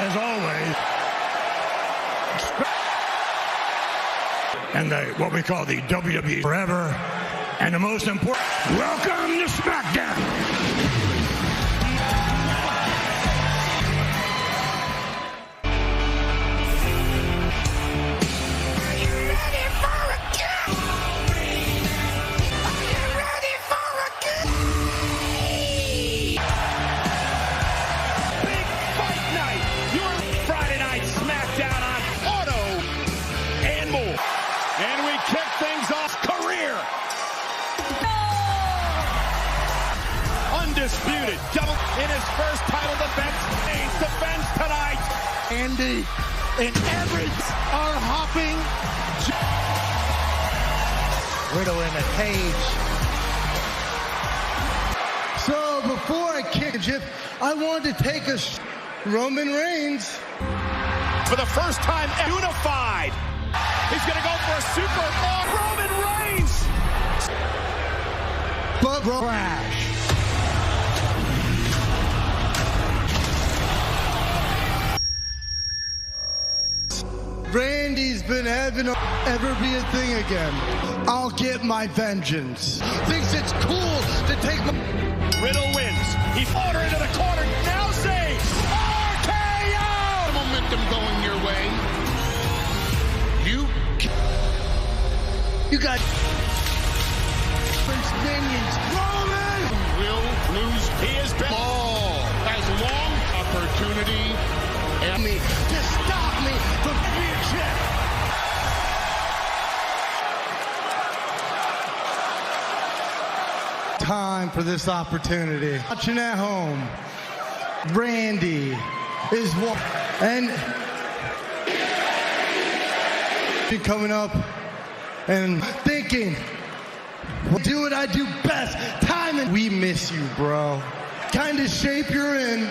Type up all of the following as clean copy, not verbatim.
as always. And what we call the WWE Forever. And the most important, welcome to SmackDown. And we kick things off. Career. Undisputed. Double in his first title defense. He's defense tonight. Andy and Evans are hopping. Riddle in a cage. So before I kick Jeff, I wanted to take a Roman Reigns. For the first time, unified. He's going to go for a super Roman Reigns. But crash. Randy's been having ever be a thing again. I'll get my vengeance. Thinks it's cool to take my... Riddle wins. He's order into the corner. Now saves. RKO! Momentum going your way. You got Prince Minions. Roman will lose. He has been Has long opportunity and me to stop me from being champ. Time for this opportunity. Watching at home, Randy is one, and coming up. And thinking, do what I do best. Timing. We miss you, bro. Kind of shape you're in.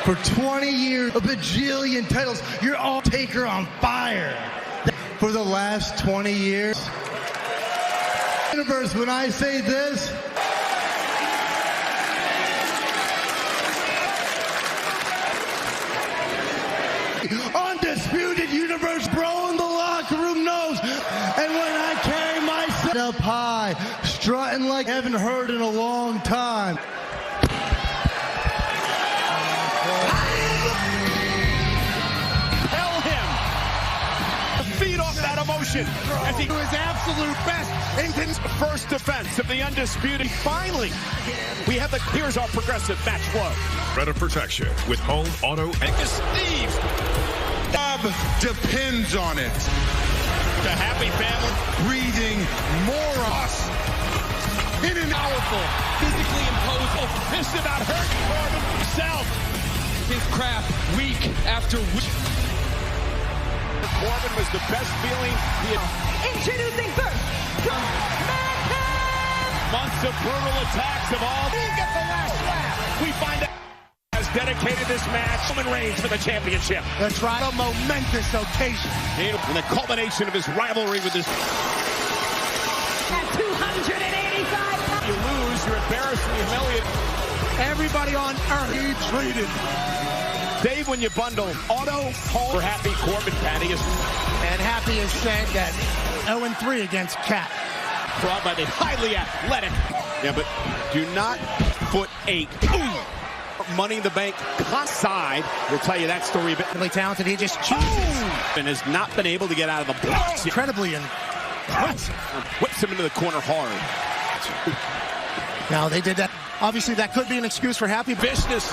For 20 years, a bajillion titles. You're all taker on fire. For the last 20 years. Universe, when I say this, undisputed universe, bro, in the locker room knows. And when I carry myself up high, strutting like I haven't heard in a long time. Tell him to feed off that emotion as he do his absolute best in his first defense of the undisputed. Finally, we have here's our progressive match flow. Credit protection with Home Auto and Steve. Depends on it. The happy family Breathing more us. in an powerful, physically imposed. This is about hurting Corbin himself. His craft week after week. Corbin was the best feeling he had. Introducing first, Months of brutal attacks of all. He gets the last laugh. We find out has dedicated this match. Roman Reigns for the championship. That's right, a momentous occasion. And the culmination of his rivalry with this. at 285 pounds. You lose, you're embarrassingly humiliated. Everybody on earth, he treated. Dave, when you bundle auto, home, we're happy Corbin Patty is. And happy is saying that 0-3 against Cat. Brought by the highly athletic. Yeah, but do not foot ache. Money in the Bank side. We'll tell you that story a bit. Really talented. He just chooses. And has not been able to get out of the blocks. Incredibly impressive. Whips him into the corner hard. Now they did that. Obviously, that could be an excuse for happy. Viciousness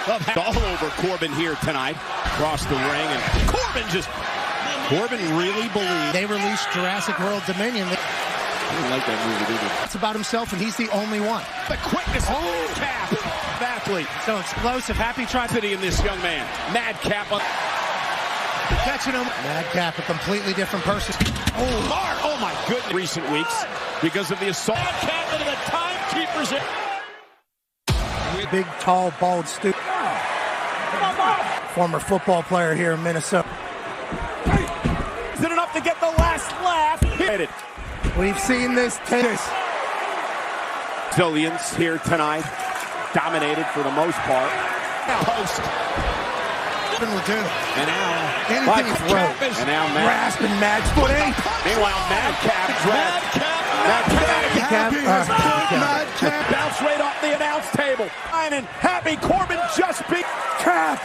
of all over Corbin here tonight. Across the ring. And Corbin really believes. They released Jurassic World Dominion. I didn't like that movie, did you? It's about himself, and he's the only one. The quickness of Madcap. Athlete. So explosive. Happy Tragedy in this young man. Madcap. Catching him. Madcap, a completely different person. Oh my goodness. Recent weeks because of the assault. Madcap into the timekeepers. Big, tall, bald, stupid. Former football player here in Minnesota. Is it enough to get the last laugh? Hit it. We've seen this tennis. Zillions here tonight, dominated for the most part. Post. And now, anything throw. And now Grasping match footing. Meanwhile, Madcap bounce right off the announce table. And Happy Corbin just beat Cap.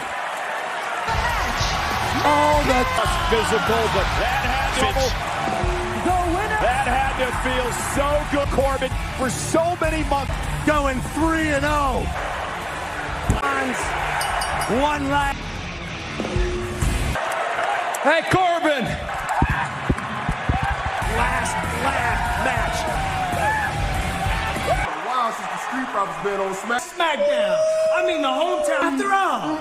Oh, that's physical, but that had to feel so good, Corbin, for so many months. Going 3-0. One lap. Hey, Corbin! Last match. Wow, since the Street Profits been on SmackDown. I mean the hometown. After all.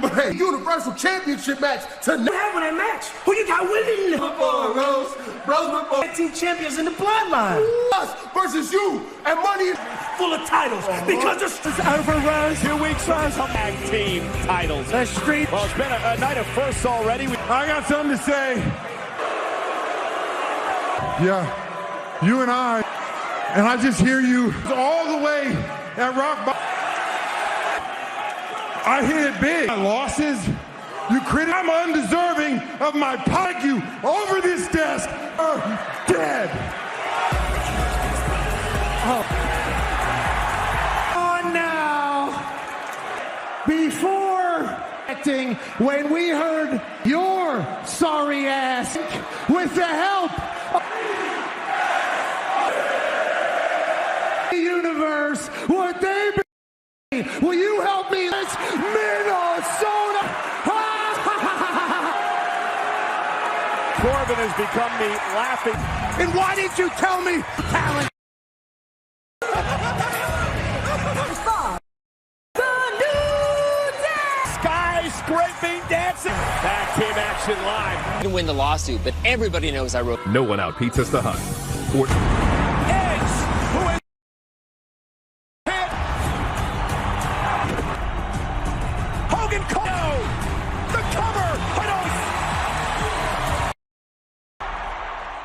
But hey, Universal Championship match tonight. What happened in that match? Who you got winning? Football, Rose. Bros football. Tag team champions in the bloodline. Us versus you and money Full of titles. Because it's over, Rose. 2 weeks on tag team titles. The Street. Well, it's been a night of firsts already. I got something to say. Yeah, you and I just hear you all the way at rock bottom. I hit it big. My losses, you critic. I'm undeserving of my pike. You over this desk are dead. On now. Before acting, when we heard your sorry ass with the help of the universe, what they be, will you help me? It's Minnesota. Corbin has become the laughing. And why didn't you tell me talent? Skyscraping dancing. Tag team action live. To win the lawsuit, but everybody knows I wrote. No one outbeats the Hunt. Edge, who is hit. Hogan the cover.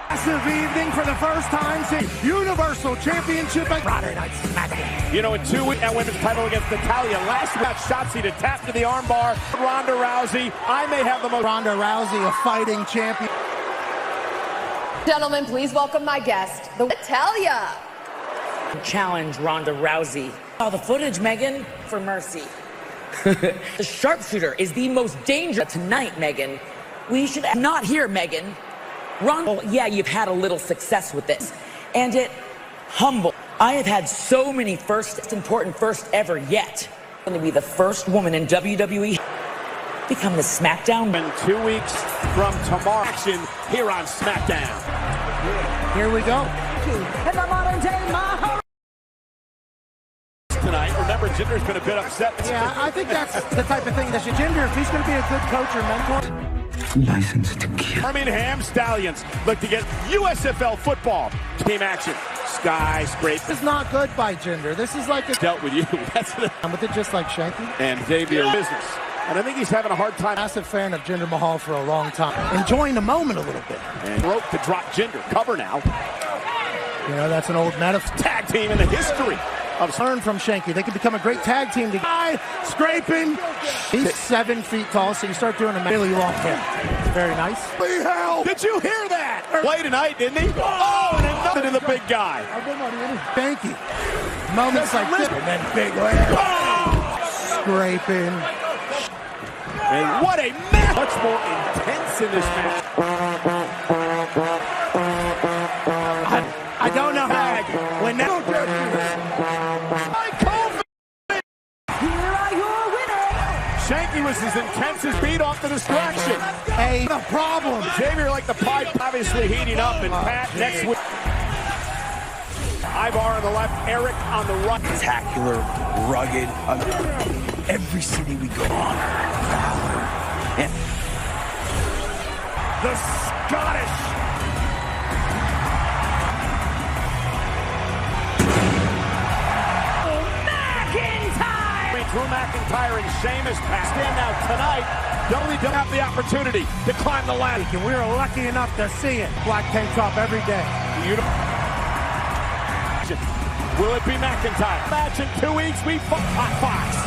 Massive evening for the first time since Universal Championship Friday Night SmackDown. You know, in 2 weeks, that women's title against Natalya. Last match, Shotzi to tap to the armbar. Ronda Rousey. I may have the most. Ronda Rousey, a fighting champion. Gentlemen, please welcome my guest, the Natalya. Challenge Ronda Rousey. Oh, the footage, Megan, for mercy. The sharpshooter is the most dangerous tonight, Megan. We should not hear Megan. Ronda, yeah, you've had a little success with this, and it humble. I have had so many firsts, important first ever yet. I'm going to be the first woman in WWE become the SmackDown. In 2 weeks from tomorrow, action here on SmackDown. Here we go. And the modern day Maho. Tonight, remember, Jinder's been a bit upset. Yeah, I think that's the type of thing that Jinder, if he's going to be a good coach or mentor. License to kill. Birmingham Stallions look to get USFL football team action. Skyscrape. This is not good by Jinder. This is like a Dealt with you. That's the with it just like Shanky. and Xavier business. And I think he's having a hard time. Massive fan of Jinder Mahal for a long time. Enjoying the moment a little bit. And rope to drop Jinder. Cover now. You know, that's an old metaphor. Tag team in the history of Learn from Shanky. They could become a great tag team together. Scraping. He's 7 feet tall, so you start doing a really long hair. Very nice. Did you hear that? Play tonight, didn't he? Oh, and another to the big guy. Thank you. Moments like this. And then big hair. Scraping. And what a match! Much more intense in this match. I don't know how. When that. Here are your winners. Shanky was as intense as beat off the distraction. Hey, the problem. Xavier like the pipe, obviously heating up, and Pat next week. Ivar on the left, Eric on the right. Spectacular, rugged. Every city we go on. And The Scottish. Drew McIntyre and Sheamus stand out tonight. WWE have the opportunity to climb the ladder. And we are lucky enough to see it. Black tank top every day. Beautiful. Will it be McIntyre? Match in 2 weeks. We fought on Fox.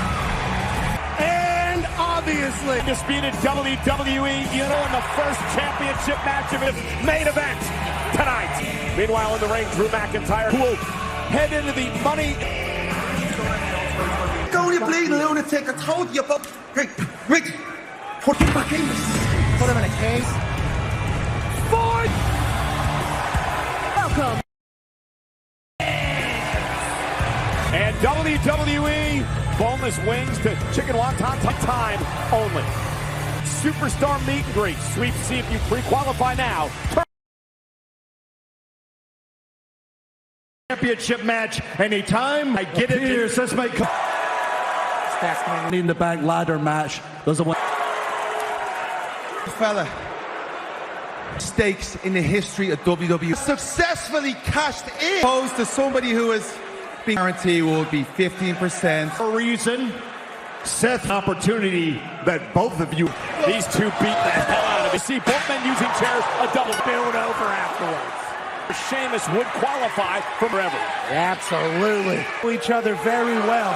And obviously, Disputed WWE, in the first championship match of his main event tonight. Meanwhile, in the ring, Drew McIntyre, who will head into the money. Go, you bleeding lunatic. I told you about. Rick, put him back in. Put him in a case. Welcome. And WWE, boneless wings to chicken wonton time only. Superstar meet and greet. Sweep, see if you pre-qualify now. Championship match anytime. I get it. Here's this might come. Money in the Bank ladder match. There's a one. Fella, stakes in the history of WWE. Successfully cashed in. Opposed to somebody who is being guaranteed will be 15%. For a reason, Seth, opportunity that both of you. These two beat the hell out of it. You see both men using chairs, a double build over afterwards. Sheamus would qualify for forever. Absolutely. Each other very well.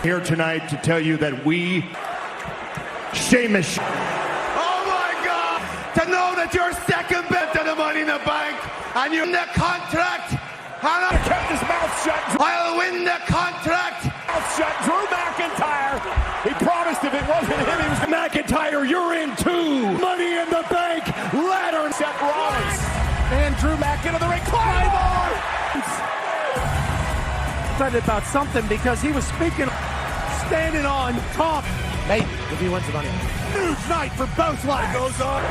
Here tonight to tell you that we, Sheamus. Oh my God! To know that you're second best to the Money in the Bank and you're in the contract. And I kept his mouth shut. I'll win the contract. Mouth shut. Drew McIntyre. He promised if it wasn't him, he was McIntyre. You're in two. Money in the Bank ladder. Seth Rollins. And Drew Back into the ring. Climb on. Excited about something because he was speaking, standing on top. Maybe if he wins the money. Huge night for both lads. Goes on.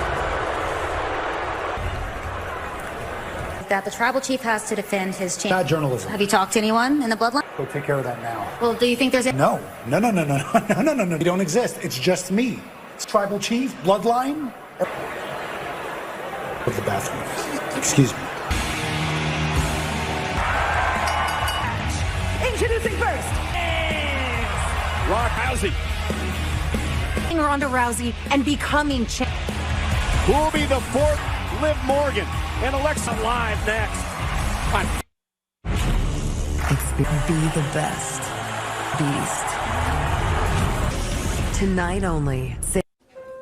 That the tribal chief has to defend his champion. Bad journalism. Have you talked to anyone in the bloodline? Go take care of that now. Well, do you think there's a... No. You don't exist. It's just me. It's tribal chief, bloodline. Of the bathroom. Excuse me. Introducing first. Brock Lesnar. Ronda Rousey and becoming champ. Who will be the fourth? Liv Morgan and Alexa live next. Be the best. Beast. Tonight only.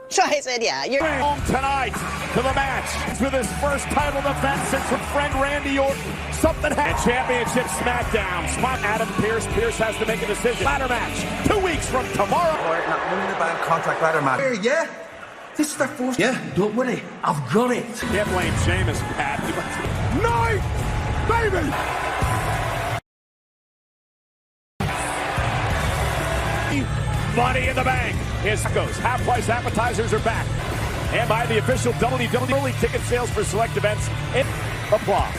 So I said, yeah, you're home tonight to the match with his first title defense since her friend Randy Orton. Something happened. Championship SmackDown. Adam Pearce. Pearce has to make a decision. Ladder match 2 weeks from tomorrow. Money in the Bank contract ladder match. Yeah. This is their fourth. Yeah, don't worry. I've got it. Can't blame Sheamus, Pat. Night, baby. Money in the Bank. Here goes. Half-price appetizers are back. And by the official WWE ticket sales for select events. Applause.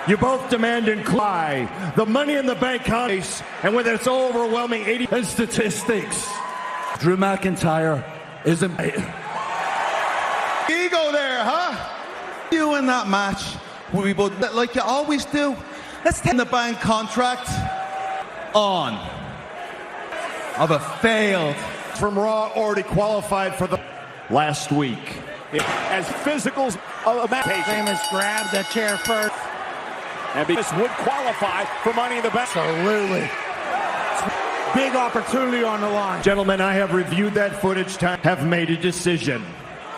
You both demand and cry the Money in the Bank contest, and with its overwhelming 80 statistics, Drew McIntyre is a ego there, huh? You in that match will be both like you always do. Let's take the bank contract on of a failed from Raw already qualified for the last week. As physicals of a match. Sheamus grabbed that chair first. And this would qualify for Money in the Bank. Absolutely. Big opportunity on the line. Gentlemen, I have reviewed that footage, have made a decision.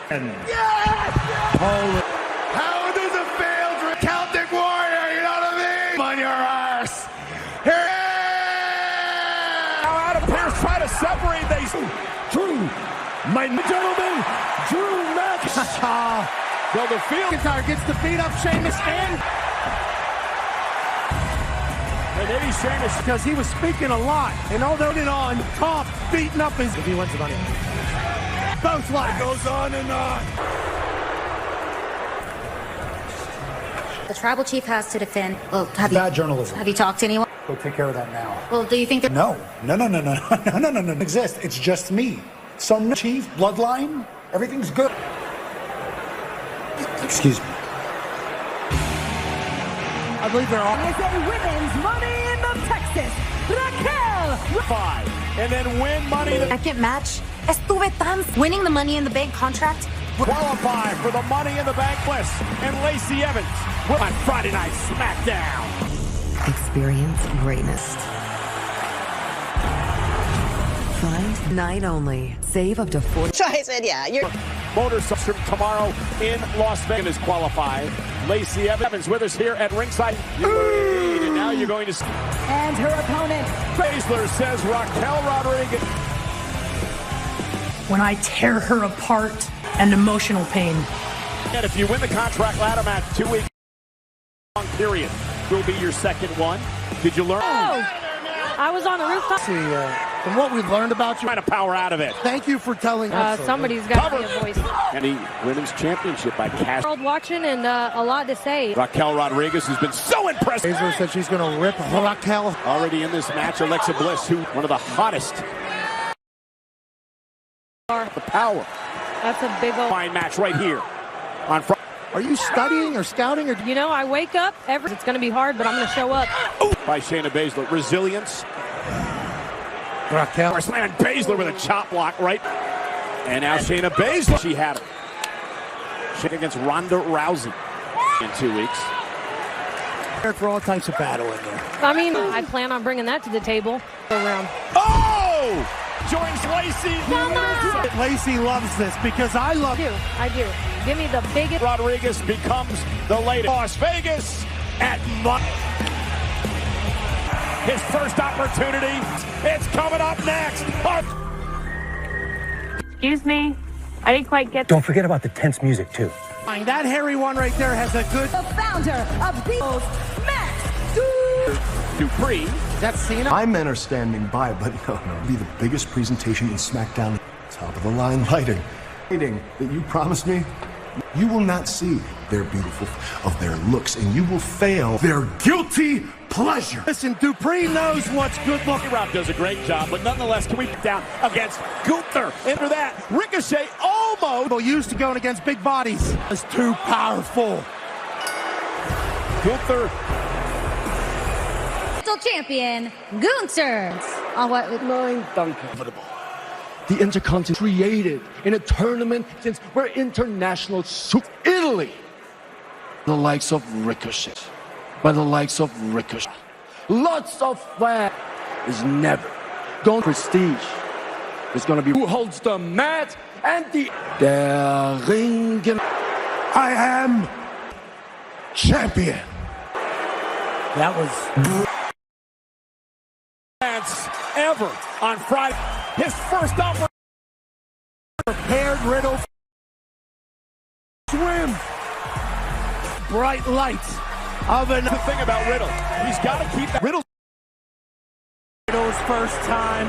And yes! Holy. How does a failed Celtic warrior, you know what I mean? On your ass. Here. Now Adam Pearce try to separate these. Drew, my gentlemen, Drew McIntyre. Well, the field. McIntyre gets to beat up Sheamus and Eddie Sheamus, because he was speaking a lot, and although it on top, beating up his. If he wins the money, both lads. It goes on and on. The tribal chief has to defend. Well, bad journalism. Have you talked to anyone? Go take care of that now. Well, do you think that? No. It exists. It's just me. Some chief, bloodline, everything's good. Excuse me. I believe they're all. Is a women's Money in the Texas. Raquel. 5, and then win Money in the second match Estuve tan winning the Money in the Bank contract. Qualify for the Money in the Bank list. And Lacey Evans on Friday Night SmackDown. Experience greatness. Find night only. Save up to 40. So I said, yeah, you're... Motorcycle tomorrow in Las Vegas is qualified. Lacey Evans with us here at ringside. And now you're going to... And her opponent. Baszler says Raquel Rodriguez. When I tear her apart and emotional pain. And if you win the contract ladder match 2 weeks long period, will be your second one. Did you learn? Oh, I was on a rooftop. From what we've learned about you, trying to power out of it. Thank you for telling us. Somebody's got to be a voice. And the women's championship by Cass. World watching and a lot to say. Raquel Rodriguez has been so impressive. Baszler said she's going to rip Raquel. Already in this match, Alexa Bliss, who one of the hottest. The power. That's a big old fine match right here on Friday. Are you studying or scouting? Or you know, I wake up it's going to be hard, but I'm going to show up. By Shayna Baszler. Resilience. Raquel. Slamming Baszler with a chop block, right? And now Shayna Baszler. She had it. Shayna against Ronda Rousey in 2 weeks. For all types of battle in there. I mean, I plan on bringing that to the table. Go around. Oh! Joins Lacey. Lacey loves this because I love it. I do. Give me the biggest. Rodriguez becomes the latest. Las Vegas at his first opportunity. It's coming up next. Excuse me. I didn't quite get. Don't forget about the tense music, too. That hairy one right there has a good. The founder of the Max Dupree. That's Cena. My men are standing by, but no. It'll be the biggest presentation in SmackDown. Top of the line lighting that you promised me. You will not see their beautiful of their looks, and you will fail their guilty pleasure. Listen, Dupree knows what's good looking. Rob does a great job, but nonetheless, can we put down against Gunther? After that, Ricochet almost used to going against big bodies. It's too powerful. Gunther. Champion Gunther. On what with Nine Duncan. The Intercontinental created in a tournament since we're international super Italy. The likes of Ricochet. By the likes of Ricochet. Lots of flair is never going prestige. It's going to be who holds the mat and the ring. I am champion. That was ever on Friday. His first opportunity. Prepared Riddle. Swim. Bright lights of an. The thing about Riddle, he's got to keep that. Riddle's first time.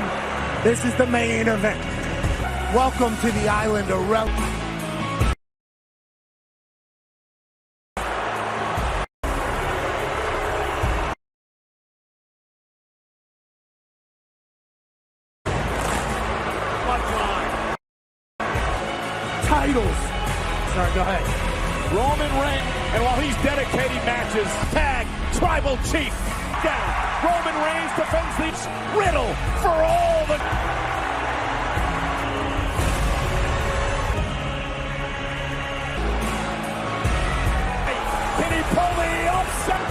This is the main event. Welcome to the island of titles. Sorry, go ahead. Roman Reigns, and while he's dedicating matches, tag Tribal Chief down. Roman Reigns defends these. Riddle for all the. Can he pull the upset?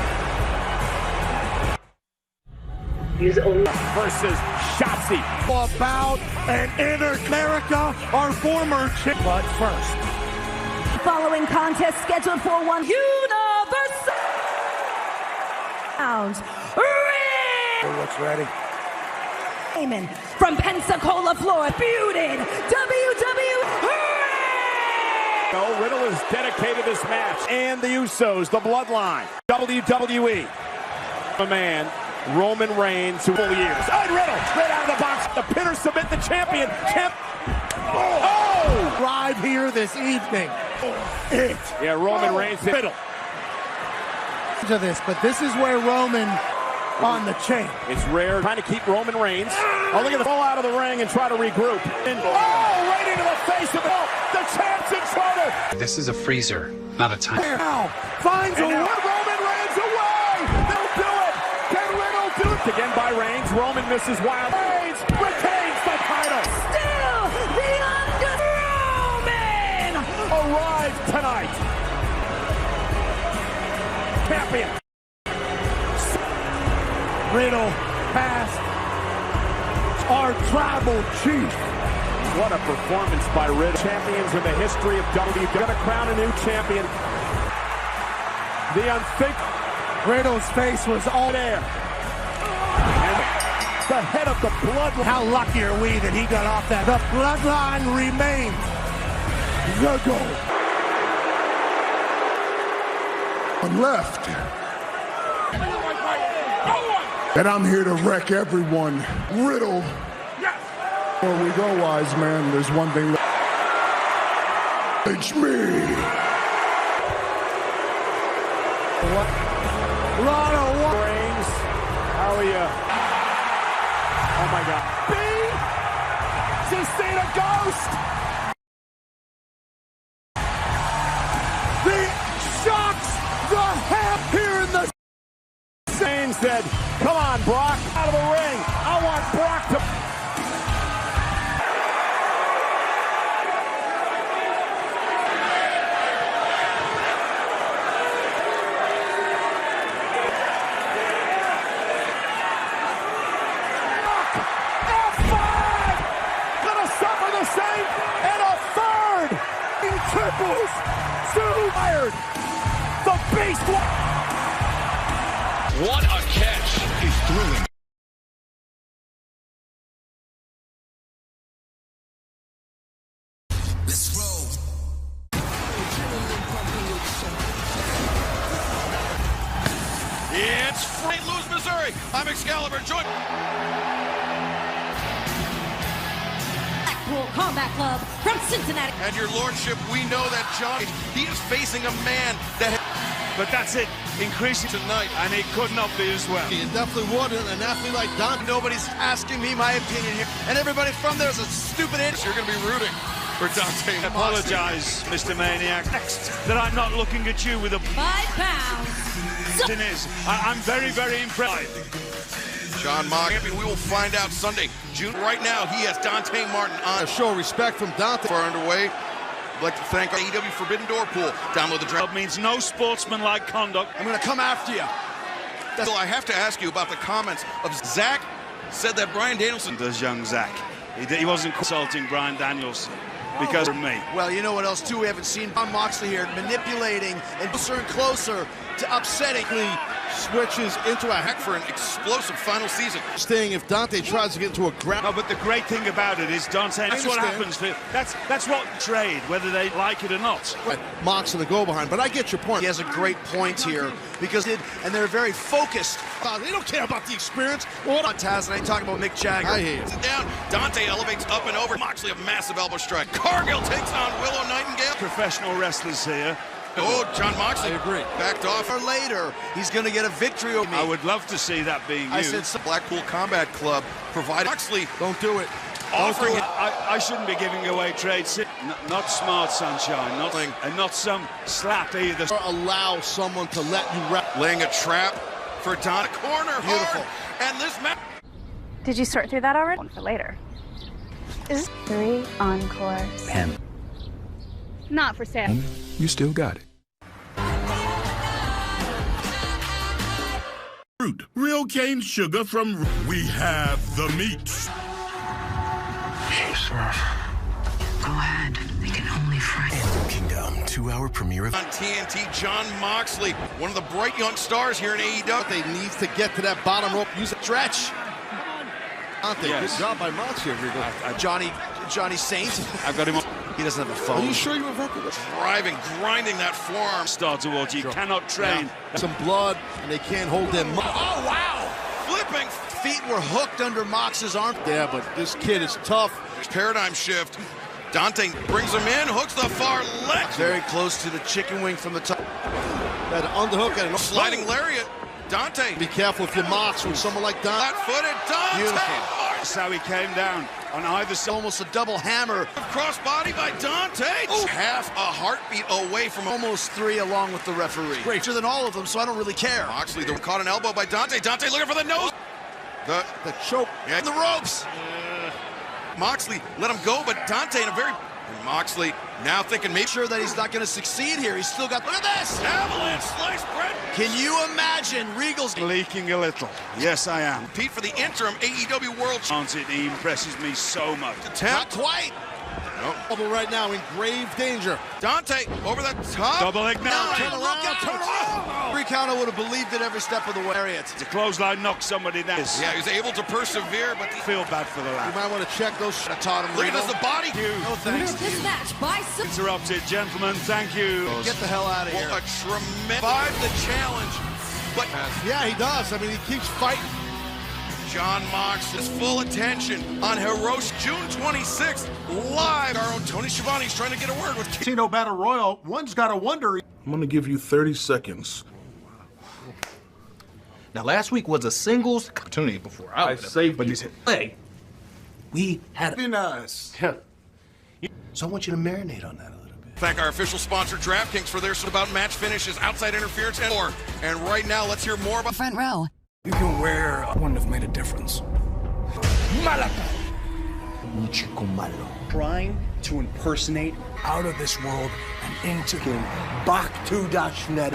Versus Shotzi. About an inner America, our former chick. But first. Following contest scheduled for one Universal round. Looks ready. Heyman from Pensacola, Florida, feuded WWE. No, Riddle has dedicated this match and the Usos, the Bloodline, WWE. A man, Roman Reigns, who full years. Oh, Riddle, right out of the box. The pinner submit the champion. Oh! Drive here this evening. Yeah, Roman Reigns. Riddle. To this, but this is where Roman on the chain. It's rare. Trying to keep Roman Reigns. Oh, look at the fall out of the ring and try to regroup. And, right into the face of it. The champ's in trouble. This is a freezer, not a time. Now finds a Roman Reigns away. They'll do it. Can Riddle do it? Again by Reigns. Roman misses wild. Reigns retains the title. Still arrived tonight. Champion. Riddle past our tribal chief. What a performance by Riddle. Champions in the history of WWE. Gonna crown a new champion. The unthinkable. Riddle's face was all there. And the head of the bloodline. How lucky are we that he got off that? The bloodline remains the goal. I'm left. And I'm here to wreck everyone. Riddle. Yes. Before we go, wise man, there's one thing left. It's me. Lana Reigns. How are you? Oh my God. B. She's seen a ghost. The shocks the hell here in the. Shane said, "Come on, Brock, out of the ring. I want Brock to." Triples, fired. The beast. What a catch. He's thrilling. Let's roll. It's St. Louis, Missouri. I'm Excalibur. Join. Combat Club from Cincinnati. And your lordship, we know that John, he is facing a man that... But that's it, increasing tonight, and it could not be as well. It definitely wouldn't, an athlete like Don. Nobody's asking me my opinion here, and everybody from there is a stupid idiot. You're going to be rooting for Dante. I apologize, Mr. Maniac, that I'm not looking at you with a... 5 pounds. I'm very, very impressed. John Moxley, we will find out Sunday, June. Right now, he has Dante Martin on. A show respect from Dante. Far underway. I'd like to thank AEW Forbidden Door Pool. Download the draft. Means no sportsmanlike conduct. I'm going to come after you. So I have to ask you about the comments of Zach. Said that Bryan Danielson does young Zach. He wasn't consulting Bryan Danielson because of me. Well, you know what else too? We haven't seen John Moxley here manipulating and closer to upsetting. Switches into a heck for an explosive final season. Sting if Dante tries to get into a grab. No, but the great thing about it is Dante. That's what happens. That's what trade, whether they like it or not. Right. Mox in the go behind, but I get your point. He has a great point here because and they're very focused. They don't care about the experience. What on Taz and I talk about Mick Jagger. I hear you. Sit down. Dante elevates up and over. Moxley a massive elbow strike. Cargill takes on Willow Nightingale. Professional wrestlers here. Oh, John Moxley. I agree. Backed off. Or later, he's going to get a victory over me. I would love to see that being I used. said Blackpool Combat Club provided Moxley. Don't do it. Offering it. I shouldn't be giving away trade. Not smart, Sunshine. And not some slap either. Or allow someone to let you wrap. Laying a trap for Don. Corner. Beautiful. Hard. And this match. Did you sort through that already? One for later. Is 3 encores. Pen. Not for sale. You still got it. Fruit, real cane sugar from. We have the meats. Go ahead. They can only fry. Anthem Kingdom 2-hour premiere of on TNT. John Moxley, one of the bright young stars here in AEW. They need to get to that bottom rope. Use a stretch. Dante, yes. Good job by Moxley over here. Johnny Saint. I've got him on. He doesn't have a phone. Are you sure you invented this? Driving, grinding that forearm. Star towards you. Cannot train. Yeah. Some blood, and they can't hold them. Oh, wow. Flipping. Feet were hooked under Mox's arm. Yeah, but this kid is tough. Paradigm shift. Dante brings him in, hooks the far leg. Very close to the chicken wing from the top. That underhook and sliding lariat. Dante. Be careful if you Mox with someone like Dante. Flat-footed Dante. Beautiful. That's how he came down on either side. Almost a double hammer. Crossbody by Dante. Oh. Half a heartbeat away from almost 3 along with the referee. Greater than all of them, so I don't really care. Moxley caught an elbow by Dante. Dante looking for the nose. The choke. Yeah, the ropes. Moxley let him go, but Dante in a very And Moxley now thinking make sure that he's not going to succeed here. He's still got, look at this! Avalanche slice bread. Can you imagine Regal's leaking a little? Yes, I am. Compete for the interim AEW World Championship. He impresses me so much. Not quite. Nope. Right now in grave danger. Dante over the top. Double ignite. No, turn around. Free counter would have believed it every step of the way. It's a clothesline, knock somebody down. Yeah, he was able to persevere, but feel bad for the lad. You might want to check those. Taught him. Look at this, the body. No thanks. This match by interrupted, gentlemen. Thank you. Get the hell out of here. A tremendous the challenge, but yeah, he does. I mean, he keeps fighting. John Mox is full attention on Hiroshi, June 26th, live. Our own Tony Schiavone's trying to get a word with Casino Battle Royal. One's got to wonder. I'm going to give you 30 seconds. Now, last week was a singles opportunity before I saved but you. Hey, we had been nice. So I want you to marinate on that a little bit. Thank our official sponsor, DraftKings, for their about match finishes, outside interference, and more. And right now, let's hear more about Front row. You can wear one have made a difference. Trying to impersonate Out of this world and into back to .net.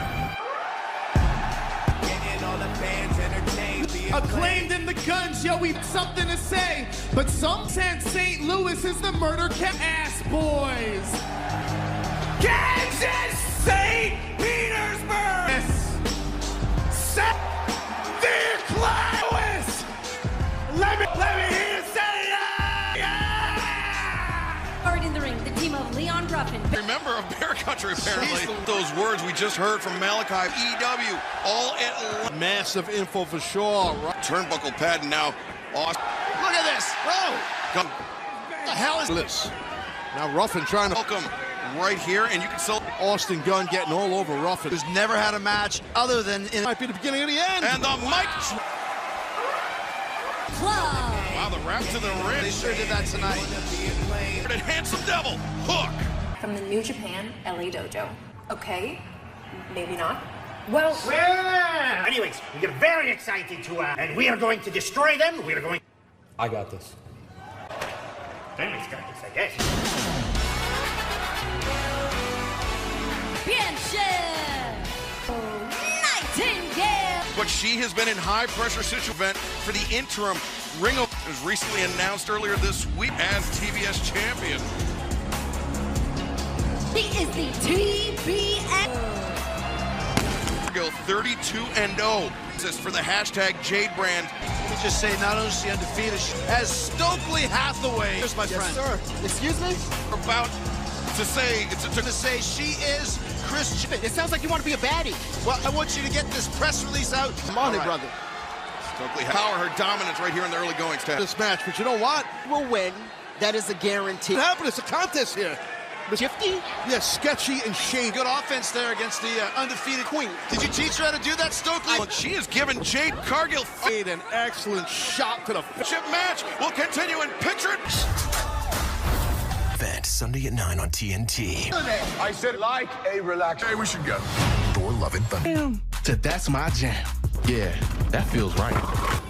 Acclaimed in the guns, yo, we something to say. But some said St. Louis is the murder ass boys. Kansas, St. Petersburg. The Louis. Let me hear you say Already in the ring, the team of Leon Ruffin. Remember of Bear Country, apparently. Those words we just heard from Malachi, EW, all at massive info for sure. Right? Turnbuckle pad now. Awesome. Look at this. Oh, what the hell is this? Now Ruffin trying to welcome right here, and you can still Austin Gunn getting all over Ruffin, who's never had a match other than it might be the beginning of the end. And the mic. Wow, the rap to the ring. They sure did that tonight. And handsome devil hook from the New Japan LA Dojo. Okay, maybe not. Well, anyways, we get very excited to, and we are going to destroy them. We are going. I got this. Family's got this, I guess. Nightingale. But she has been in high-pressure situation event for the interim ring of was recently announced earlier this week as TBS champion. He is the TBS. 32-0. This is for the hashtag Jade brand. Let me just say, not only is she undefeated, as Stokely Hathaway. Here's my friend. Sir. Excuse me? About to say, to say she is Christian. It sounds like you want to be a baddie. Well, I want you to get this press release out. Come on, brother. Stokely power her dominance right here in the early goings. This match, but you know what? We'll win. That is a guarantee. What happened? It's a contest here. Shifty? Yeah, Sketchy and Shane. Good offense there against the undefeated Queen. Did you teach her how to do that, Stokely? She has given Jade Cargill an excellent shot to the chip match. We'll continue and picture it. Event Sunday at 9 on TNT. I said like a relax. Hey, we should go. Thor Love and Thunder. So that's my jam. Yeah, that feels right.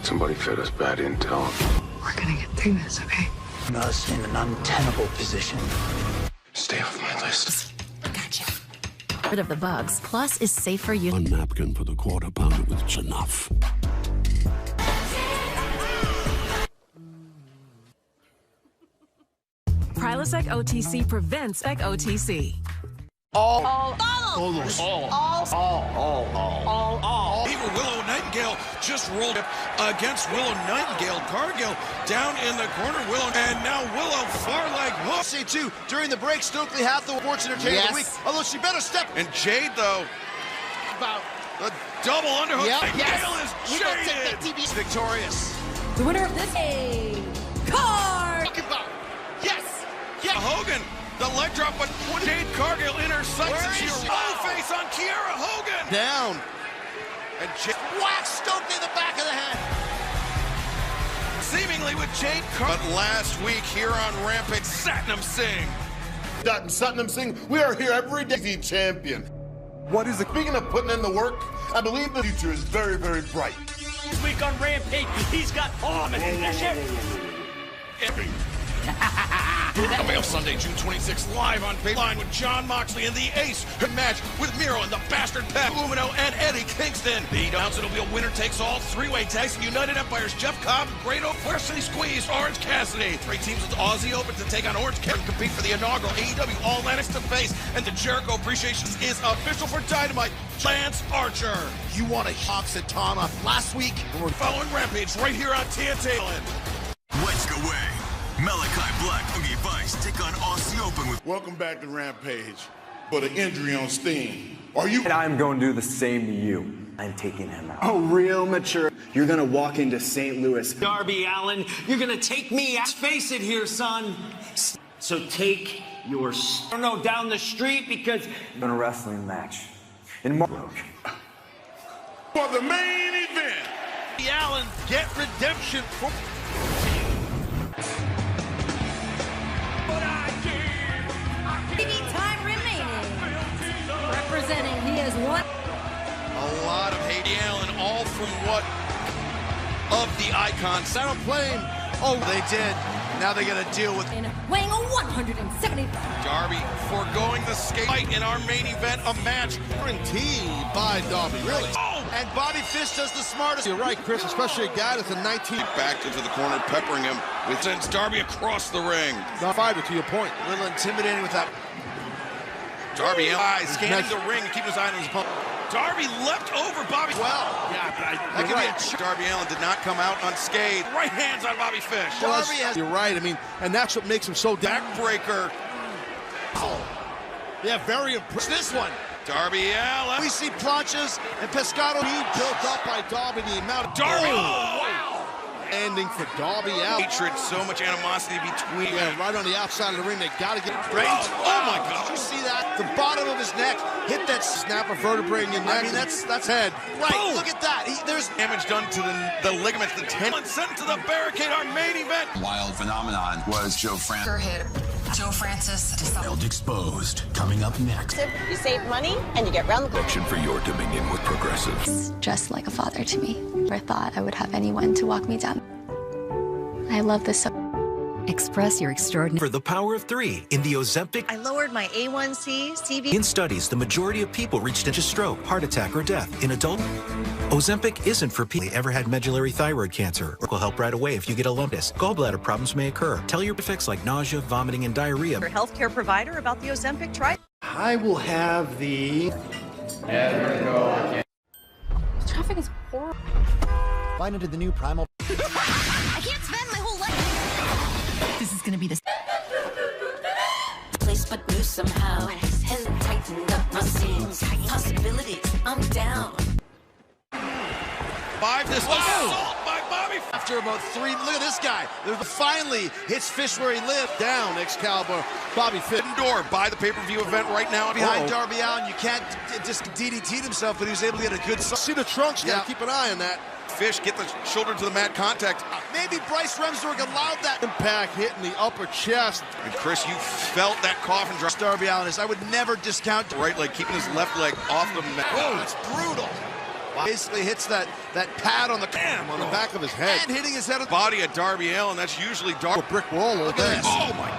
Somebody fed us bad intel. We're gonna get through this, okay? Us in an untenable position. Stay off my list. Gotcha. Rid of the bugs. Plus is safe for you. A napkin for the quarter pounder was enough. Prilosec OTC prevents OTC. All. Even Willow Nightingale just rolled up against Willow Nightingale. Cargill down in the corner. Willow, and now Willow far leg hook. See, too, during the break, Stokely Hathaway Sports Entertainment of the Week. Although she better step. And Jade, though, about the double underhook. Nightingale is jaded. He's victorious. The winner of this is Yes. Hogan. The leg drop, but Jade Cargill in her sights, and she face on Kiera Hogan. Down. And Jade whacks Stokely in the back of the head. Seemingly with Jade Cargill. But last week here on Rampage, Satnam Singh. Satnam Singh, we are here every day to be champion. What is it? Speaking of putting in the work, I believe the future is very, very bright. This week on Rampage, he's got all the Coming up Sunday, June 26th, live on Line with Jon Moxley and the Ace. A match with Miro and the Bastard Pack, Umino and Eddie Kingston. The announcer will be a winner-takes-all three-way tag. United Empire's Jeff Cobb, Grado, Wesley Squeeze, Orange Cassidy. 3 teams with Aussie Open to take on Orange Cassidy, compete for the inaugural AEW All-Atlantic to face. And the Jericho Appreciation is official for Dynamite. Lance Archer. You want a Hoxatana last week? We're following Rampage right here on TNT. Let's go away. Malachi Black, Boogie Vice take on Aussie Open with. Welcome back to Rampage, but an injury on Sting. Are you? And I'm going to do the same to you. I'm taking him out. Oh, real mature. You're going to walk into St. Louis. Darby Allin, you're going to take me. Let's face it here, son. So take your down the street because. I'm in a wrestling match. In March. For the main event. Allen get redemption for. Time remaining. Representing, he has won. A lot of hate. Allen, all from what of the icons. I don't blame. Oh, they did. Now they got to deal with. Weighing 170. Darby foregoing the skate fight in our main event, a match guaranteed by Darby. Really? Oh! And Bobby Fish does the smartest. You're right, Chris, especially a guy that's a 19. Backed into the corner, peppering him, which sends Darby across the ring. Now, fighter, to your point. A little intimidating with that. Darby scanning the ring, keeping his eye on his opponent. Darby leapt over Bobby. Well, yeah, that could be a Darby Allin did not come out unscathed. Right hands on Bobby Fish. Darby has. You're right. I mean, and that's what makes him so backbreaker. Oh. Yeah, very impressive. This one. Darby Allin. We see planches and Pescado being built up by Darby. The amount of Darby. Oh, wow. Ending for Darby Allin. Hatred, so much animosity between. Yeah, right on the outside of the ring. They got to get right. Oh my God! Did you see that? The bottom of his neck hit that snap a vertebrae in your neck. I mean, that's head. Right. Boom. Look at that. There's damage done to the ligaments. The tendon sent to the barricade. Our main event. Wild phenomenon was Joe Francis. Joe Francis. Wild exposed. Coming up next. You save money and you get round the Protection for your Dominion with Progressive. He's just like a father to me. Never thought I would have anyone to walk me down. I love this so. Express your extraordinary. For the power of 3 in the Ozempic. I lowered my A1C, CV. In studies, the majority of people reached into stroke, heart attack, or death. In adult, Ozempic isn't for people who ever had medullary thyroid cancer. Or will help right away if you get a lumpus. Gallbladder problems may occur. Tell your effects like nausea, vomiting, and diarrhea. Your healthcare provider about the Ozempic. Try. I will have the. Never go again. Traffic is horrible. Find into the new Primal. I can't spend my whole life. This is going to be the Place but new somehow. And tightened up my seams. Possibilities, I'm down. 5 this assault by Bobby. After about 3, look at this guy. Finally hits Fish where he lived. Down, Excalibur. Bobby Fish. Door by the pay-per-view event right now. Behind Darby Allin, you can't just DDT'd himself, but he was able to get a good. See the trunks. Yeah. Keep an eye on that. Fish get the shoulder to the mat contact. Maybe Bryce Remsburg allowed that impact hitting the upper chest. And Chris, you felt that coffin drop. Darby Allin is. I would never discount right leg, keeping his left leg off the mat. Oh, it's brutal. Basically hits that pad on the back of his head. And hitting his head on the body of Darby Allin. That's usually Darby. Brick wall all day. Oh my.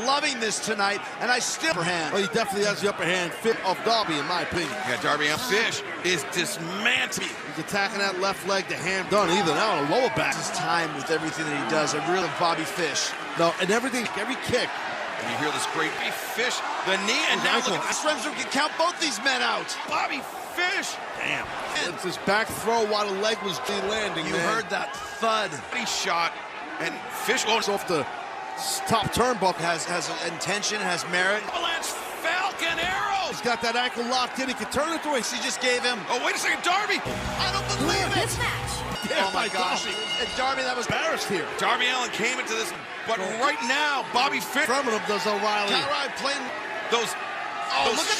Loving this tonight, and I still upper hand. Well, he definitely has the upper hand fit of Darby, in my opinion. Yeah, Darby Allin. Fish is dismantling. He's attacking that left leg, the hand done either now on a lower back. His time with everything that he does. I really love Bobby Fish. No, and everything, every kick. And you hear this great Fish, the knee, and now look at this. Remsburg can count both these men out. Bobby Fish. Damn. It's his back throw while the leg was landing. You heard that thud. He shot, and Fish goes off the top turnbuckle. Has intention, has merit. Avalanche Falcon Arrow. He's got that ankle locked in. He can turn it the way she just gave him. Oh, wait a second, Darby. I don't believe it. This match. Yeah, oh my gosh. And Darby, that was embarrassed here. Darby Allin came into this, but right now, Bobby Fish. From him does O'Reilly. O'Reilly playing those. Oh, look at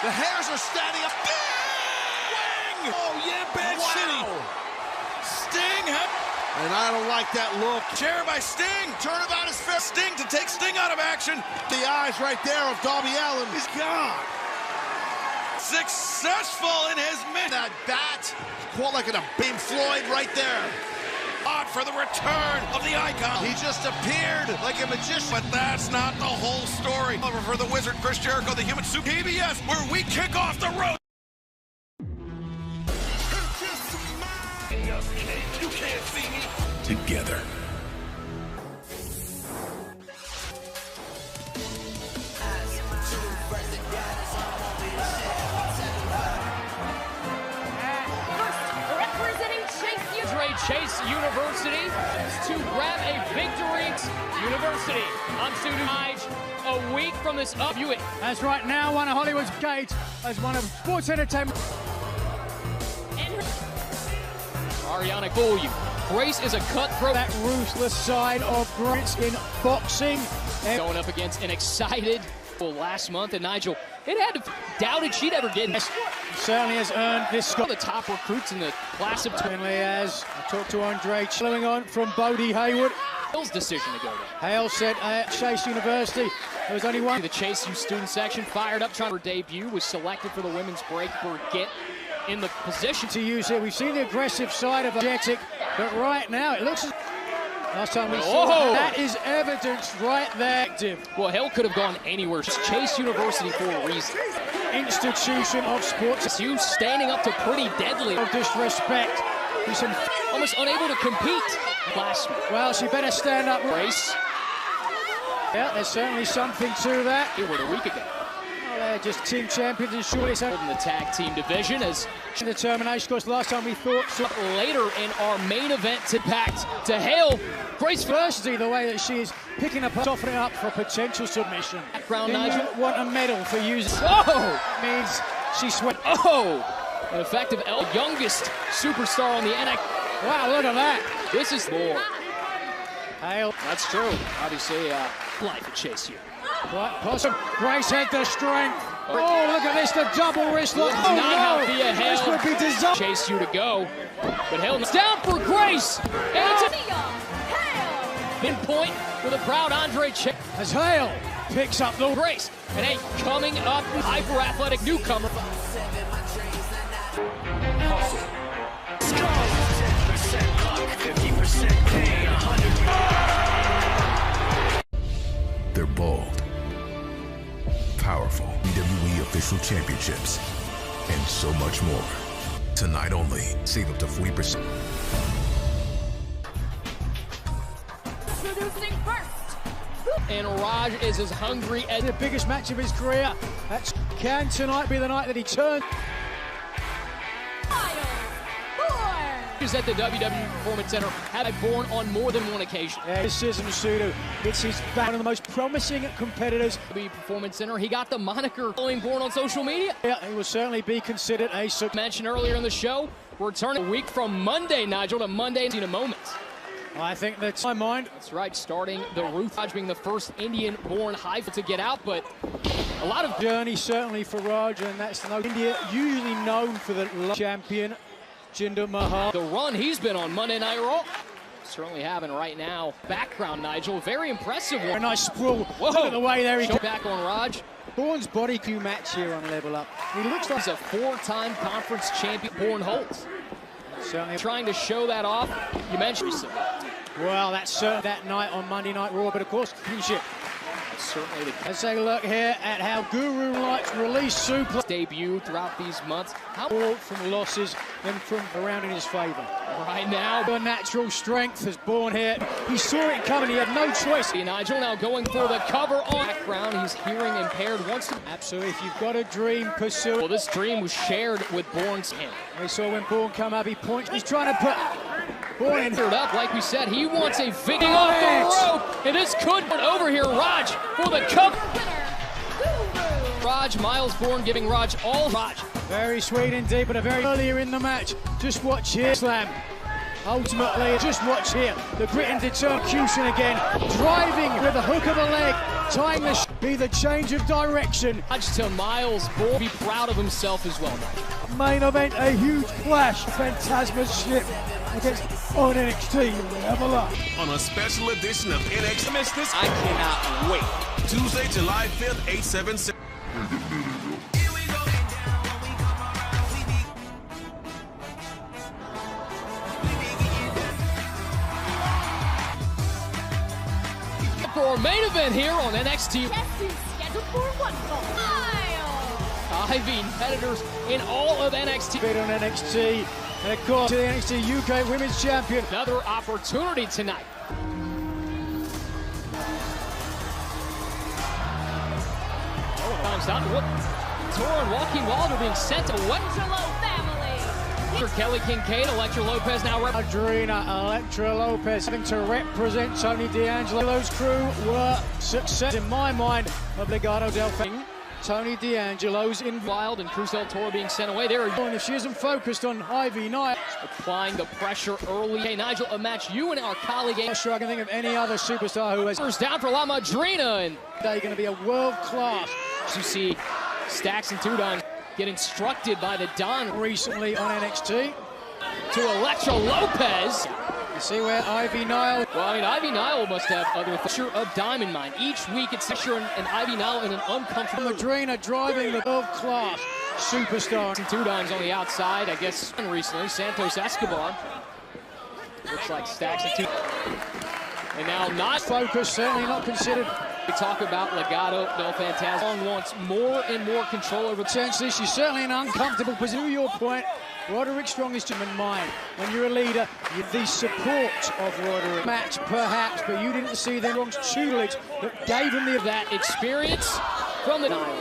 the hairs are standing up. Wing! Oh, yeah, Bad City. Sting. And I don't like that look. Chair by Sting. Turnabout is fair. Sting to take Sting out of action. The eyes right there of Darby Allin. He's gone. Successful in his mid. That bat. Caught like in a beam Floyd right there. Odd for the return of the icon. He just appeared like a magician. But that's not the whole story. Over for the Wizard, Chris Jericho, the Human Super PBS, where we kick off the road. You can't see me. Together. Chase University to grab a victory. University on student a week from this Buick. That's right, now one of Hollywood's gates as one of sports entertainment. Ariana fool you. Grace is a cutthroat. That ruthless side of Grace in boxing. Going up against an excited last month, and Nigel, it had to doubted she'd ever get this. Certainly has earned this. One of the top recruits in the class of Finley as I talked to Andre following on from Bodie Hayward. Hale's decision to go there. Hale said at Chase University there was only one. The Chase U student section fired up trying her debut, was selected for the women's break for get in the position to use it. We've seen the aggressive side of Athletic, but right now it looks as last time we saw that is evidence right there. Well, Hale could have gone anywhere. It's Chase University for a reason. Institution of sports. You standing up to pretty deadly. No disrespect. He's almost unable to compete last week. Well, she better stand up. Race. Yeah, there's certainly something to that. It was a week ago. Well, they're just team champions and surely so. In the tag team division as determination. Of course, last time we thought so. Later in our main event to packed to Hale. Grace Felicity, the way that she is picking up, softening up for potential submission. Background Nigel. Want a medal for using. Oh! Means she sweat. Oh! An effective youngest superstar on the NXT. Wow, look at that. This is more. Hale. That's true. Obviously, life at Chase U. Possum. Grace had the strength. Oh, look at this, the double wrist lock. Oh, no. Via Hale. This would be disaster. Chase U to go. But Hale's down for Grace. And it's a pinpoint with a proud Andre Chase. As Hale picks up the Grace. And a coming up hyper-athletic newcomer. They're bold, powerful, WWE official championships, and so much more. Tonight only, save up to 40%. Introducing first. And Raj is as hungry as the biggest match of his career. That can tonight be the night that he turns. Is at the WWE Performance Center, had born on more than one occasion. Yeah, this is Masudu. It's his back. One of the most promising competitors. WWE Performance Center, he got the moniker born on social media. Yeah, he will certainly be considered a success. Mentioned earlier in the show, we're turning a week from Monday, Nigel, to Monday in a moment. I think that's my mind. That's right, starting the Raj being the first Indian-born Haifa to get out, but a lot of journey certainly for Raj, and that's no India usually known for the champion. Jinder Mahal. The run he's been on Monday Night Raw. Certainly having right now. Background, Nigel. Very impressive one. A nice sprawl. Whoa. Look at the way there he goes. Back on Raj. Bourne's body Q match here on Level Up. He looks like he's a four-time conference champion. Bourne holds. Certainly trying to show that off. You mentioned so. Well, that's certainly that night on Monday Night Raw, but of course, kinship. Certainly the let's take a look here at how Guru likes release suplex debut throughout these months. All from losses and from around in his favor. Right now, the natural strength is born here. He saw it coming. He had no choice. Nigel now going for the cover on background. He's hearing impaired. Wants to absolutely. If you've got a dream, pursue it. Well, this dream was shared with Bourne's hand. We saw when Bourne come up. He points. He's trying to put Bourne in. Up, like we said, he wants a victory off the rope, and this could put over here. Raj for the cover. Raj, Miles Bourne giving Raj all Raj. Very sweet indeed, but a very earlier in the match. Just watch here, slam. Ultimately, just watch here. The grit and determination again. Driving with the hook of the leg. Tying the be the change of direction. Raj to Miles Bourne. Be proud of himself as well. Main event, a huge clash. Phantasma's ship against on NXT Level Up. On a special edition of NXT. Miss this? I cannot wait. Tuesday, July 5th, 8/7. main event here on NXT. Scheduled for one fall. Ivy competitors in all of NXT. Bit on NXT, and of course to the NXT UK Women's Champion. Another opportunity tonight. Time's down to Tora and Joaquin Wilder being sent away. Kelly Kincaid, Elektra Lopez now Elektra Lopez having to represent Tony D'Angelo's crew were success in my mind of Legado del Fantasma. Tony D'Angelo's in Wild and Cruz del Toro being sent away. There, if she isn't focused on Ivy Nile, applying the pressure early. Hey, Nigel, a match you and our colleague. I'm sure I can think of any other superstar who has. Down for La Madrina, and they're going to be a world class. You see Stacks and Tudon get instructed by the Don recently on NXT to Elektra Lopez. You see where Ivy Nile. Well, I mean, Ivy Nile must have other pressure of Diamond Mine. Each week it's pressure and Ivy Nile in an uncomfortable. Madrina driving the world-class superstar. And Tudon's on the outside, I guess, recently. Santos Escobar. Looks like Stacks and Tudon. And now not focused, certainly not considered. We talk about Legado del Fantasma wants more and more control over. Potentially, she's certainly in an uncomfortable position. To your point, Roderick Strong is in mind. When you're a leader, you're the support of Roderick. Match, perhaps, but you didn't see the Strong's tutelage that gave him that experience from the Nile.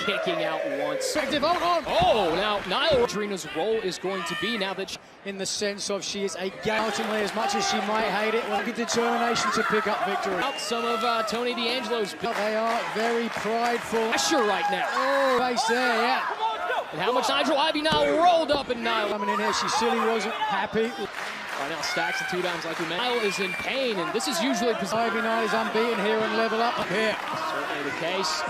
Kicking out once. Oh, now Nile Madrina's role is going to be now that in the sense of she is a ultimately, as much as she might hate it, with a determination to pick up victory. Out some of Tony D'Angelo's. They are very prideful. Pressure right now. Oh, base there, yeah. And how much Nigel Ivy now rolled up and Nile coming in here. She silly wasn't happy. Right now, Stacks and Tudon's like we mentioned. Nile is in pain, and this is usually Ivy Nile is unbeaten here and level up here. Certainly the case.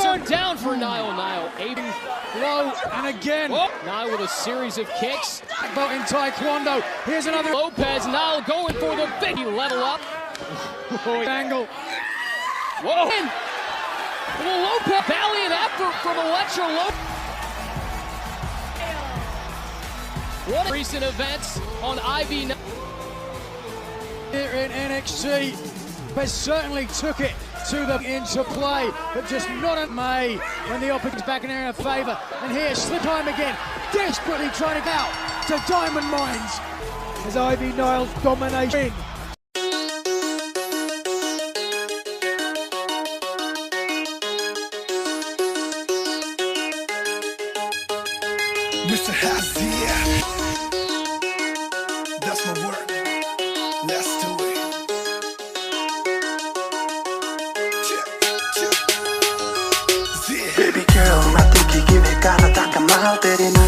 Turn down for Nile. Nile aiming low, and again. Nile with a series of kicks. But in Taekwondo, here's another. Lopez. Nile going for the big level up. Angle. Whoa! And Lopez, valiant effort from Elektra Lopez. What recent events on Ivy here in NXT, but certainly took it to the interplay, but just not at May when the opponent's back in her favor. And here, slip time again, desperately trying to get out to Diamond Mines as Ivy Nile's domination. Mr. Hazier, that's my word. Let's do it. Baby girl, मैं तुझी की बेकार तक माल तेरी ना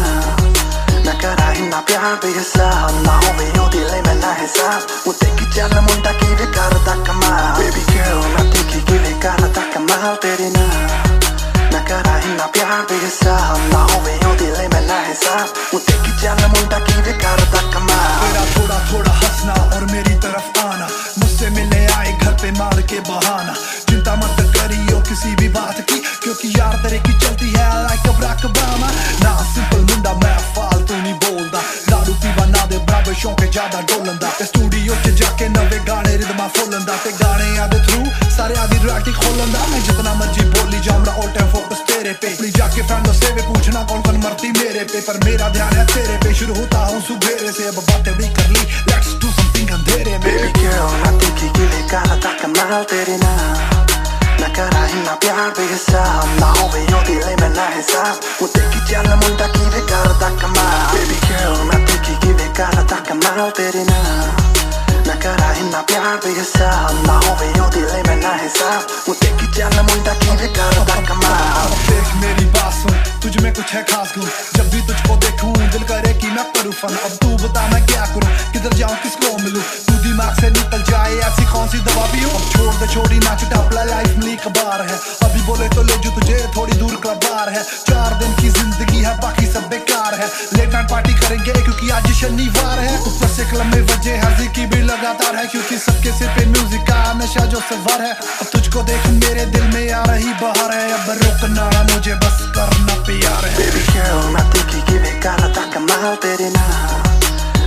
मैं करा ही ना प्यार बेहिसाब ना हो वे ओ दिले में ना हिसाब वो तेरी चल मुंडा की बेकार तक माल. Baby girl, मैं तुझी की बेकार तक माल तेरी ना मैं करा ही ना प्यार बेहिसाब ना हो वे ओ दिले में ना हिसाब वो तेरी चल मुंडा की बेकार तक माल. तेरा थोड़ा थोड़ा हंसना और मेरी तरफ आना, मुझसे मिलने आए घर पे मार के बहाना. चिंता मत करियो किसी भी बात की, क्योंकि यार तेरे की चलती है like a Brock Lesnar. ना सिंपल मुंडा मैं फालतू नहीं बोलदा, दारू पीवा ना दे बराबर शौक है ज्यादा डोलंदा. ते स्टूडियो च जाके नवे गाने रिदमा फोलंदा ते गाने आदे थ्रू सारे आदि रैटी खोलंदा. मैं जितना मर्जी बोली जाऊंगा ऑल टाइम फोकस तेरे पे. अपनी जाके फ्रेंडों से भी पूछना कौन कौन मरती मेरे पे, पर मेरा ध्यान है तेरे पे. शुरू होता हूँ सुबेरे से, अब बातें भी कर ली, let's do something अंधेरे में. Baby girl, मैं तुझी की बेकार तक माल तेरी ना मैं करा ही ना प्यार बेहिसाब ना हो वे ओ दिले में ना हिसाब वो तेरी चल मुंडा की बेकार तक माल. Baby girl, मैं तुझी की बेकार तक माल तेरी ना मैं करा ही ना प्यार बेहिसाब ना हो वे ओ दिले में ना हिसाब वो तेरी चल मुंडा की बेकार तक माल. देख मेरी बात सुन, तुझ में कुछ है खास गुण, जब भी तुझको देखूं दिल करे कि मैं करूं फन. अब तू बता मैं क्या करूं, किधर जाऊं किसको मिलूं, तू दिमाग से निकल जाए ऐसी कौन सी दवा भी हो. अब छोड़ दे छोड़ी नाच टापला, लाइफ मिली कबार है, अभी बोले तो ले जो तुझे थोड़ी दूर क्लब बार है. 4 दिन की जिंदगी है बाकी सब बेकार है, लेट नाइट पार्टी करेंगे क्योंकि आज शनिवार है. ऊपर से क्लब में वजह हर्जी की भी लगातार है, क्योंकि सबके सिर पे म्यूजिक का नशा जो सवार है. अब तुझको देख मेरे दिल में आ रही बहार है, अब रोकना मुझे बस करना प्यार है. Baby girl, मैं तुझी की बेकार तक माल तेरी ना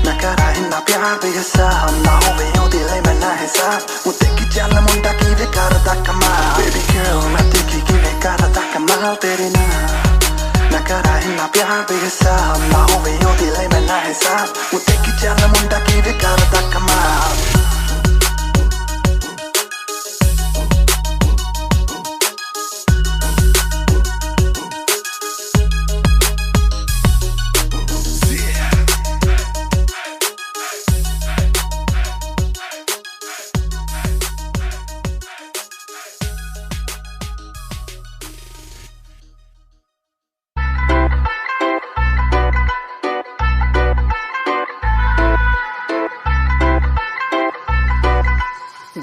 मैं ਕਰਾਂ ਇੰਨਾ ਪਿਆਰ ਬੇਹਿਸਾਬ ਨਾ ਹੋਵੇ ਉਹਦੇ ਲਈ ਮੈਂ ਨਾ ਹਿਸਾਬ ਉਹ ਦੇਖੀ ਚੱਲ ਮੁੰਡਾ ਕਿਵੇਂ ਕਰਦਾ ਕਮਾਲ Baby girl ਮੈਂ ਦੇਖੀ ਕਿਵੇਂ ਕਰਦਾ ਕਮਾਲ ਤੇਰੇ ਨਾਲ ਨਾ ਕਰਾਂ ਇੰਨਾ ਪਿਆਰ ਬੇਹਿਸਾਬ ਨਾ ਹੋਵੇ ਉਹਦੇ ਲਈ ਮੈਂ ਨਾ ਹਿਸਾਬ ਉਹ ਦੇਖੀ ਚੱਲ ਮੁੰਡਾ ਕਿਵੇਂ ਕਰਦਾ ਕਮਾਲ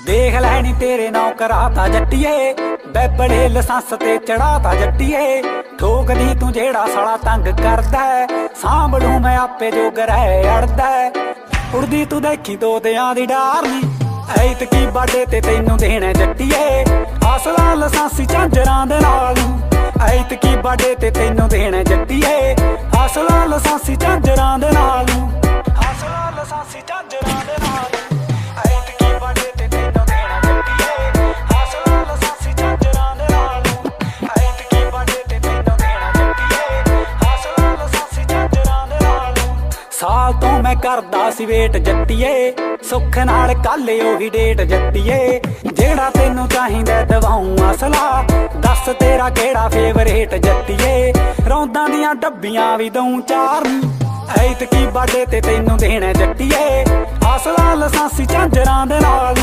देख लैनी तेरे नाव कराता जट्टिए बैबड़े लसांस ते चढ़ाता जट्टिए ठोक दी तू जेड़ा साला तंग करदा है सांभलू मैं आपे जो गरै अड़दा है उड़दी तू देखी तोतियां दी डारनी ऐत की बाडे ते तैनू देना जट्टिए असला लसांसी झांजरां दे नाल ऐत की बाडे ते तैनू देना जट्टिए असला लसांसी झांजरां दे नाल असला लसांसी झांजरां दे नाल साल तो मैं करदा सी वेट जट्टिए सुख नाल कल ओही डेट जट्टिए जेड़ा तेनू चाहिदा दवाऊं असला दस तेरा केड़ा फेवरेट जट्टिए रौंदां दियां डब्बियां भी दऊं चार ऐत की बाडे ते तैनू देना जट्टिए असला लसांसी झांजरां दे नाल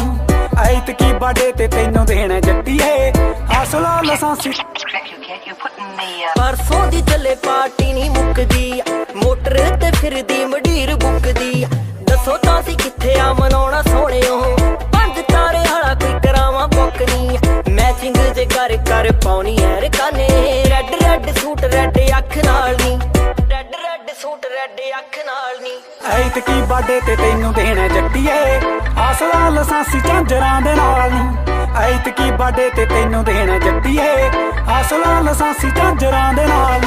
ऐत की बाडे ते तैनू देना जट्टिए असला लसांसी परसों दी चले पार्टी नहीं मुकदी मोटर ते फिरदी मडीर बुकदी दसो तां किथे आ मनाउणा सोहणियो 5 तारे वाला कोई करावां बुक नी मैचिंग जे कर कर पाउणी है रकाने रेड रेड सूट रेड अख नाल नी रेड रेड सूट रेड अख नाल नी ऐत की बाडे ते तैनू देना जट्टिए असला लसांसी झांजरां दे नाल नी ऐत की बाडे ते तैनू देना जट्टिए असला लसांसी झांजरां दे नाल